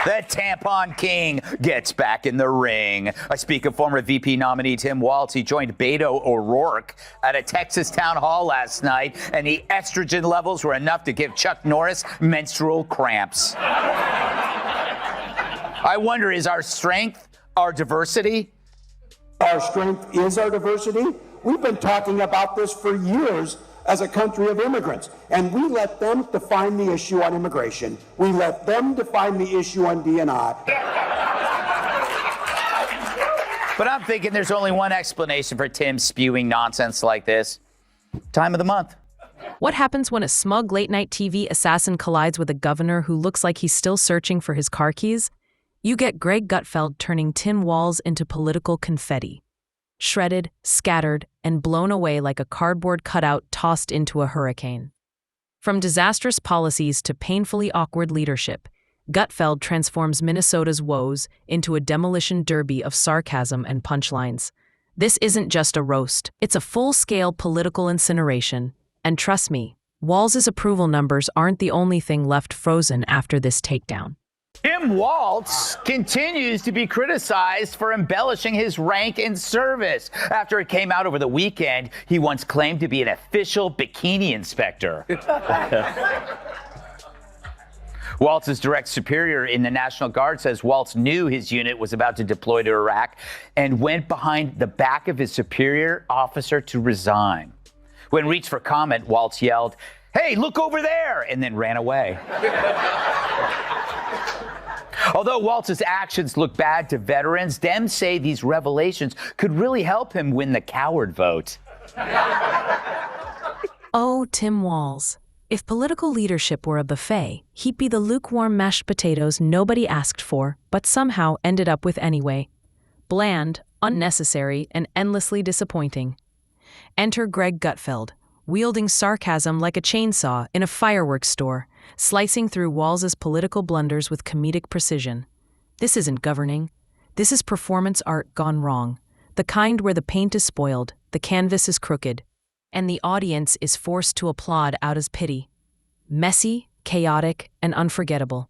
The tampon king gets back in the ring. I speak of former VP nominee Tim Walz. He joined Beto O'Rourke at a Texas town hall last night, and the estrogen levels were enough to give Chuck Norris menstrual cramps. I wonder, is our strength our diversity? Our strength is our diversity. We've been talking about this for years as a country of immigrants, and we let them define the issue on immigration. We let them define the issue on D&I. But I'm thinking there's only one explanation for Tim spewing nonsense like this. Time of the month. What happens when a smug late-night TV assassin collides with a governor who looks like he's still searching for his car keys? You get Greg Gutfeld turning Tim Walz into political confetti. Shredded, scattered, and blown away like a cardboard cutout tossed into a hurricane. From disastrous policies to painfully awkward leadership, Gutfeld transforms Minnesota's woes into a demolition derby of sarcasm and punchlines. This isn't just a roast, it's a full-scale political incineration. And trust me, Walz's approval numbers aren't the only thing left frozen after this takedown. Tim Walz continues to be criticized for embellishing his rank and service. After it came out over the weekend, he once claimed to be an official bikini inspector. Walz's direct superior in the National Guard says Walz knew his unit was about to deploy to Iraq and went behind the back of his superior officer to resign. When reached for comment, Walz yelled, "Hey, look over there," and then ran away. Although Walz's actions look bad to veterans, Dems say these revelations could really help him win the coward vote. Oh, Tim Walz. If political leadership were a buffet, he'd be the lukewarm mashed potatoes nobody asked for, but somehow ended up with anyway. Bland, unnecessary, and endlessly disappointing. Enter Greg Gutfeld, wielding sarcasm like a chainsaw in a fireworks store, slicing through Walz's political blunders with comedic precision. This isn't governing. This is performance art gone wrong. The kind where the paint is spoiled, the canvas is crooked, and the audience is forced to applaud out of pity. Messy, chaotic, and unforgettable.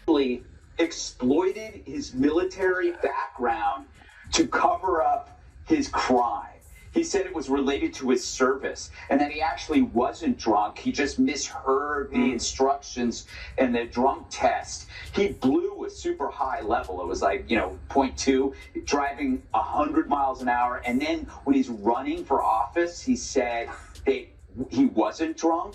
He exploited his military background to cover up his crime. He said it was related to his service, and that he actually wasn't drunk. He just misheard the instructions in the drunk test. He blew a super high level. It was like, 0.2, driving 100 miles an hour. And then when he's running for office, he said that he wasn't drunk.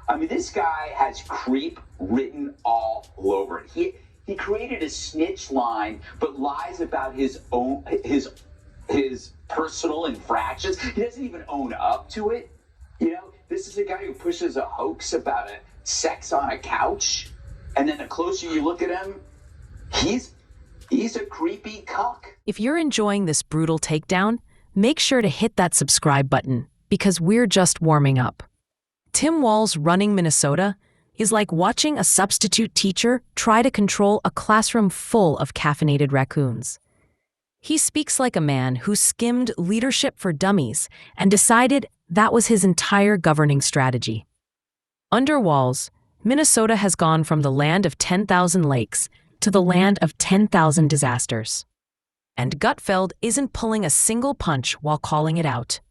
I mean, this guy has creep written all over it. He created a snitch line, but lies about his personal infractions. He doesn't even own up to it. This is a guy who pushes a hoax about sex on a couch, and then the closer you look at him, he's a creepy cuck. If you're enjoying this brutal takedown, make sure to hit that subscribe button, because we're just warming up. Tim Walz running Minnesota is like watching a substitute teacher try to control a classroom full of caffeinated raccoons. He speaks like a man who skimmed Leadership for Dummies and decided that was his entire governing strategy. Under Walz, Minnesota has gone from the land of 10,000 lakes to the land of 10,000 disasters. And Gutfeld isn't pulling a single punch while calling it out.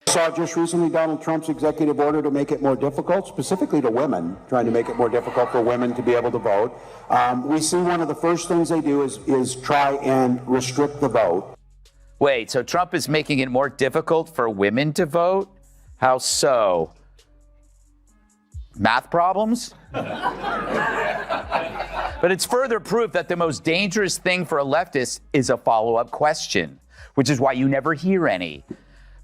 I saw just recently Donald Trump's executive order to make it more difficult, specifically to women, trying to make it more difficult for women to be able to vote. We see one of the first things they do is try and restrict the vote. Wait, so Trump is making it more difficult for women to vote? How so? Math problems? But it's further proof that the most dangerous thing for a leftist is a follow-up question, which is why you never hear any.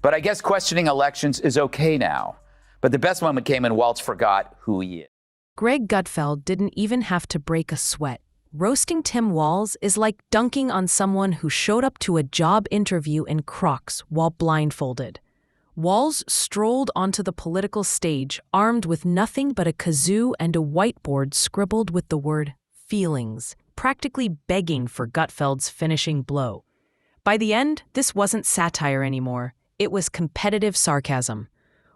But I guess questioning elections is okay now. But the best moment came when Walz forgot who he is. Greg Gutfeld didn't even have to break a sweat. Roasting Tim Walz is like dunking on someone who showed up to a job interview in Crocs while blindfolded. Walz strolled onto the political stage armed with nothing but a kazoo and a whiteboard scribbled with the word feelings, practically begging for Gutfeld's finishing blow. By the end, this wasn't satire anymore. It was competitive sarcasm.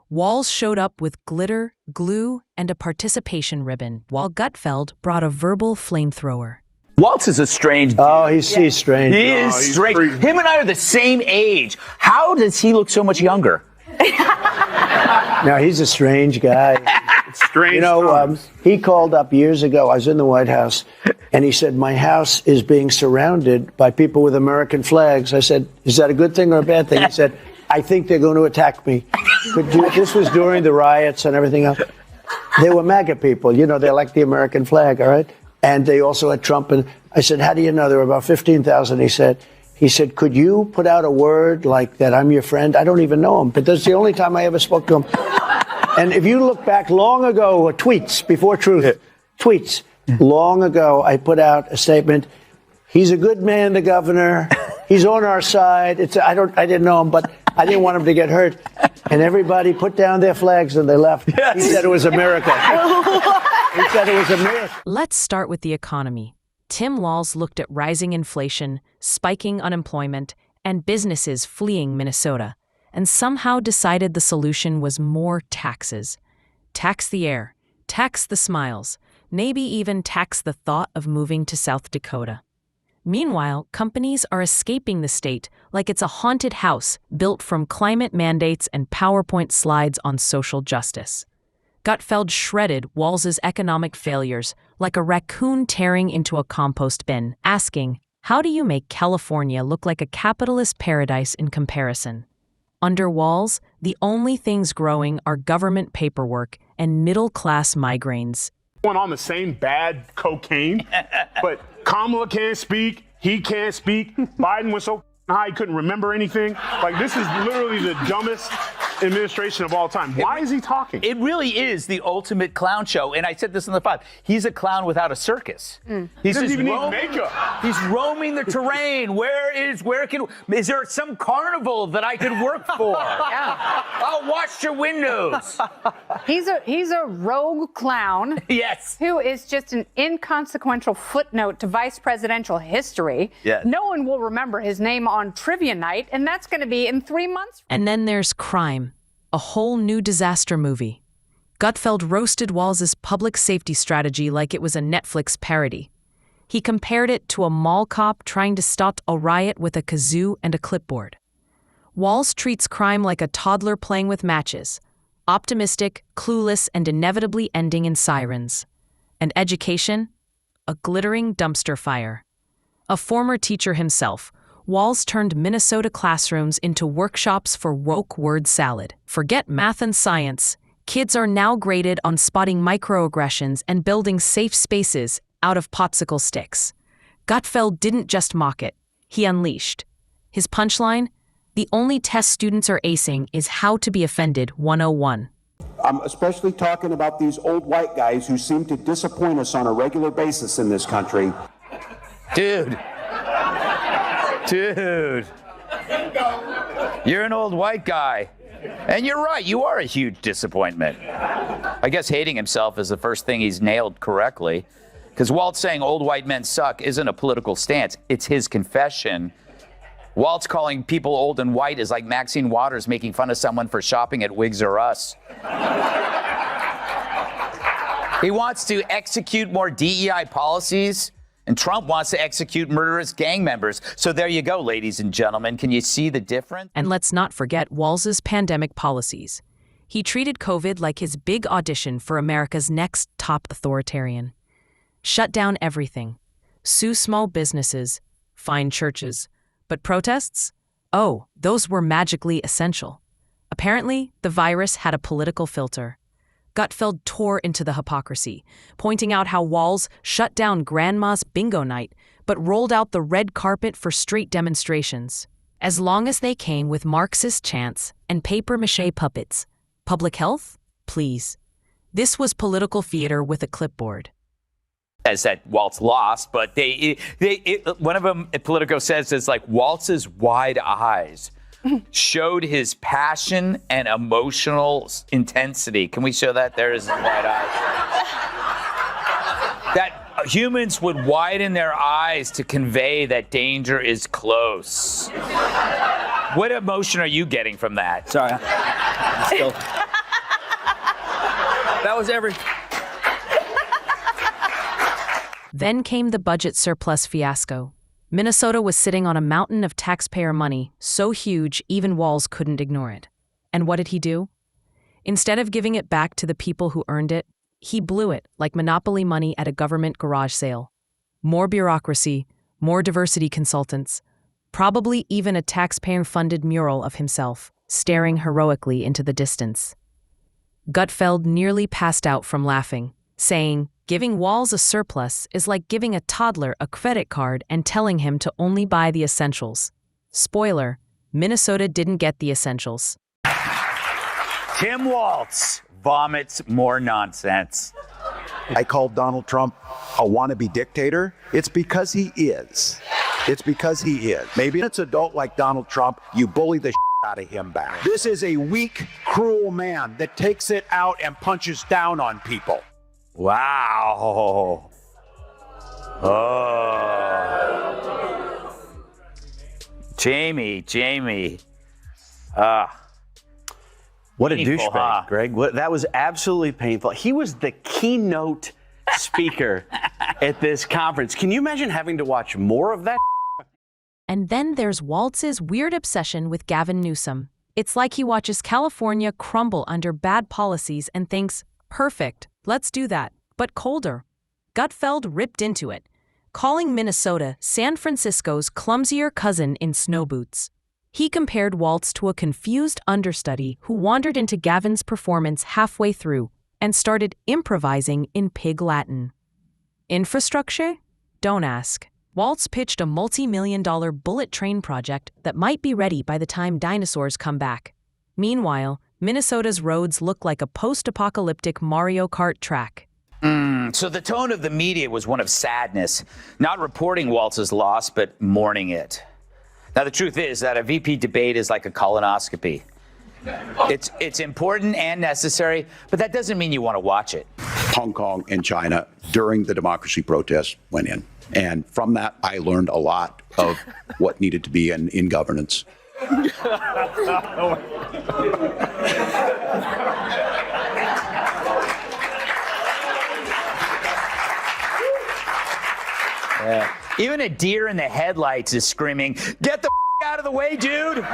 Walz showed up with glitter, glue, and a participation ribbon, while Gutfeld brought a verbal flamethrower. Walz is a strange dude. Oh, he's strange. He is strange. Him and I are the same age. How does he look so much younger? No, he's a strange guy. Strange. You know, he called up years ago. I was in the White House, and he said, my house is being surrounded by people with American flags. I said, is that a good thing or a bad thing? He said, I think they're going to attack me. This was during the riots and everything else. They were MAGA people. You know, they like the American flag, all right? And they also had Trump. And I said, how do you know? There were about 15,000. He said, could you put out a word like that I'm your friend? I don't even know him, but that's the only time I ever spoke to him. And if you look back long ago, tweets, before truth, tweets, long ago, I put out a statement. He's a good man, the governor. He's on our side. I didn't know him, but I didn't want him to get hurt. And everybody put down their flags and they left. Yes. He said it was a miracle. He said it was a miracle. Let's start with the economy. Tim Walz looked at rising inflation, spiking unemployment, and businesses fleeing Minnesota, and somehow decided the solution was more taxes. Tax the air, tax the smiles, maybe even tax the thought of moving to South Dakota. Meanwhile, companies are escaping the state like it's a haunted house built from climate mandates and PowerPoint slides on social justice. Gutfeld shredded Walz's economic failures like a raccoon tearing into a compost bin, asking, how do you make California look like a capitalist paradise in comparison? Under Walz, the only things growing are government paperwork and middle-class migraines. On the same bad cocaine, but Kamala can't speak, he can't speak. Biden was so high he couldn't remember anything. Like, this is literally the dumbest administration of all time. Why is he talking? It really is the ultimate clown show. And I said this in the 5. He's a clown without a circus. He's doesn't just even need makeup. He's roaming the terrain. Is there some carnival that I could work for? Yeah. I'll watch your windows. He's a rogue clown. Yes. Who is just an inconsequential footnote to vice presidential history. Yes. No one will remember his name on trivia night, and that's going to be in 3 months. And then there's crime. A whole new disaster movie. Gutfeld roasted Walz's public safety strategy like it was a Netflix parody. He compared it to a mall cop trying to stop a riot with a kazoo and a clipboard. Walz treats crime like a toddler playing with matches, optimistic, clueless, and inevitably ending in sirens. And education? A glittering dumpster fire. A former teacher himself, Walz turned Minnesota classrooms into workshops for woke word salad. Forget math and science. Kids are now graded on spotting microaggressions and building safe spaces out of popsicle sticks. Gutfeld didn't just mock it. He unleashed. His punchline? The only test students are acing is How to Be Offended 101. I'm especially talking about these old white guys who seem to disappoint us on a regular basis in this country. Dude, you're an old white guy. And you're right, you are a huge disappointment. I guess hating himself is the first thing he's nailed correctly. Because Walz saying old white men suck isn't a political stance, it's his confession. Walz calling people old and white is like Maxine Waters making fun of someone for shopping at Wigs R Us. He wants to execute more DEI policies. And Trump wants to execute murderous gang members. So there you go, ladies and gentlemen. Can you see the difference? And let's not forget Walz's pandemic policies. He treated COVID like his big audition for America's next top authoritarian. Shut down everything. Sue small businesses. Fine churches. But protests? Oh, those were magically essential. Apparently, the virus had a political filter. Gutfeld tore into the hypocrisy, pointing out how Walz shut down Grandma's bingo night, but rolled out the red carpet for street demonstrations. As long as they came with Marxist chants and papier-mâché puppets. Public health? Please. This was political theater with a clipboard. Says that Walz lost, but one of them, Politico says, is like Walz's wide eyes showed his passion and emotional intensity. Can we show that? There is his wide eyes. That humans would widen their eyes to convey that danger is close. What emotion are you getting from that? Sorry. Still. That was Then came the budget surplus fiasco. Minnesota was sitting on a mountain of taxpayer money, so huge even Walz couldn't ignore it. And what did he do? Instead of giving it back to the people who earned it, he blew it like monopoly money at a government garage sale. More bureaucracy, more diversity consultants, probably even a taxpayer-funded mural of himself, staring heroically into the distance. Gutfeld nearly passed out from laughing, saying, "Giving Walz a surplus is like giving a toddler a credit card and telling him to only buy the essentials." Spoiler, Minnesota didn't get the essentials. Tim Walz vomits more nonsense. I called Donald Trump a wannabe dictator. It's because he is. It's because he is. Maybe it's an adult like Donald Trump, you bully the out of him back. This is a weak, cruel man that takes it out and punches down on people. Wow. Oh. Jamie. What a Painful, douchebag, huh? Greg. That was absolutely painful. He was the keynote speaker at this conference. Can you imagine having to watch more of that? And then there's Walz's weird obsession with Gavin Newsom. It's like he watches California crumble under bad policies and thinks, perfect, let's do that, but colder. Gutfeld ripped into it, calling Minnesota San Francisco's clumsier cousin in snow boots. He compared Walz to a confused understudy who wandered into Gavin's performance halfway through and started improvising in pig Latin. Infrastructure? Don't ask. Walz pitched a multi-million-dollar bullet train project that might be ready by the time dinosaurs come back. Meanwhile, Minnesota's roads look like a post-apocalyptic Mario Kart track. So the tone of the media was one of sadness, not reporting Walz's loss, but mourning it. Now, the truth is that a VP debate is like a colonoscopy. It's important and necessary, but that doesn't mean you want to watch it. Hong Kong and China during the democracy protests went in. And from that, I learned a lot of what needed to be in governance. Yeah. Even a deer in the headlights is screaming, "Get the out of the way, dude!"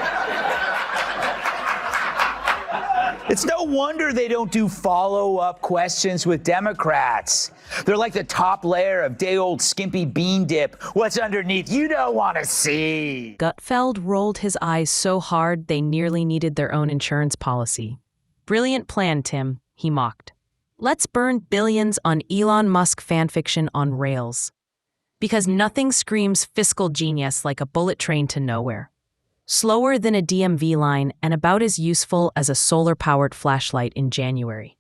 It's no wonder they don't do follow-up questions with Democrats. They're like the top layer of day-old skimpy bean dip. What's underneath? You don't want to see. Gutfeld rolled his eyes so hard they nearly needed their own insurance policy. Brilliant plan, Tim, he mocked. Let's burn billions on Elon Musk fanfiction on rails. Because nothing screams fiscal genius like a bullet train to nowhere. Slower than a DMV line and about as useful as a solar-powered flashlight in January.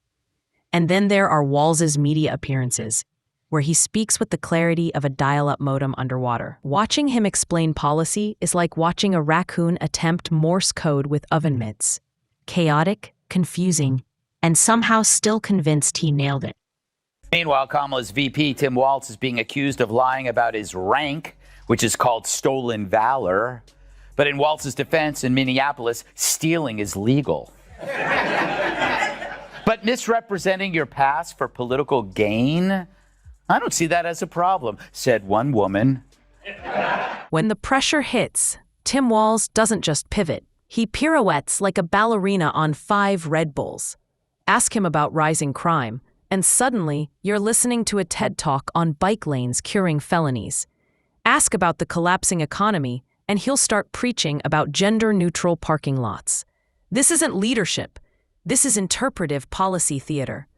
And then there are Walz's media appearances, where he speaks with the clarity of a dial-up modem underwater. Watching him explain policy is like watching a raccoon attempt Morse code with oven mitts. Chaotic, confusing, and somehow still convinced he nailed it. Meanwhile, Kamala's VP, Tim Walz, is being accused of lying about his rank, which is called stolen valor. But in Walz's defense in Minneapolis, stealing is legal. But misrepresenting your past for political gain? I don't see that as a problem, said one woman. When the pressure hits, Tim Walz doesn't just pivot. He pirouettes like a ballerina on 5 Red Bulls. Ask him about rising crime, and suddenly you're listening to a TED Talk on bike lanes curing felonies. Ask about the collapsing economy, and he'll start preaching about gender-neutral parking lots. This isn't leadership. This is interpretive policy theater.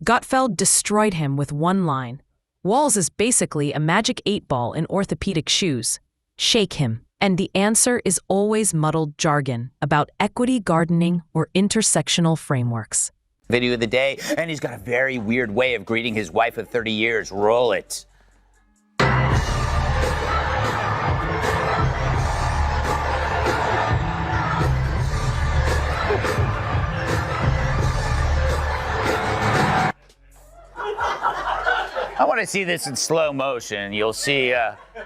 Gutfeld destroyed him with one line. Walz is basically a magic 8-ball in orthopedic shoes. Shake him. And the answer is always muddled jargon about equity gardening or intersectional frameworks. Video of the day, and he's got a very weird way of greeting his wife of 30 years. Roll it. I want to see this in slow motion. You'll see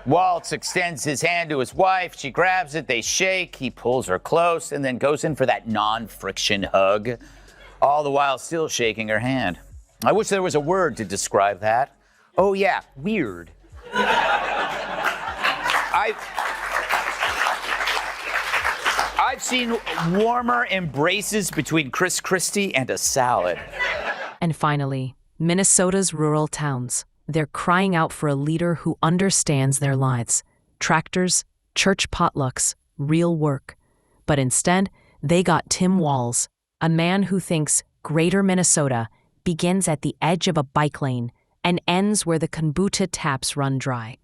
Walz extends his hand to his wife. She grabs it. They shake. He pulls her close and then goes in for that non-friction hug, all the while still shaking her hand. I wish there was a word to describe that. Oh, yeah, weird. I've seen warmer embraces between Chris Christie and a salad. And finally, Minnesota's rural towns. They're crying out for a leader who understands their lives. Tractors, church potlucks, real work. But instead, they got Tim Walz, a man who thinks Greater Minnesota begins at the edge of a bike lane and ends where the kombucha taps run dry.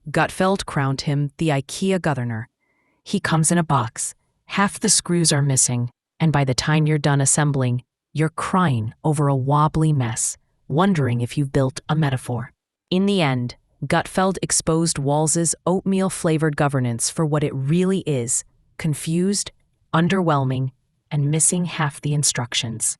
Gutfeld crowned him the IKEA governor. He comes in a box. Half the screws are missing, and by the time you're done assembling, you're crying over a wobbly mess, wondering if you've built a metaphor. In the end, Gutfeld exposed Walz's oatmeal-flavored governance for what it really is: confused, underwhelming, and missing half the instructions.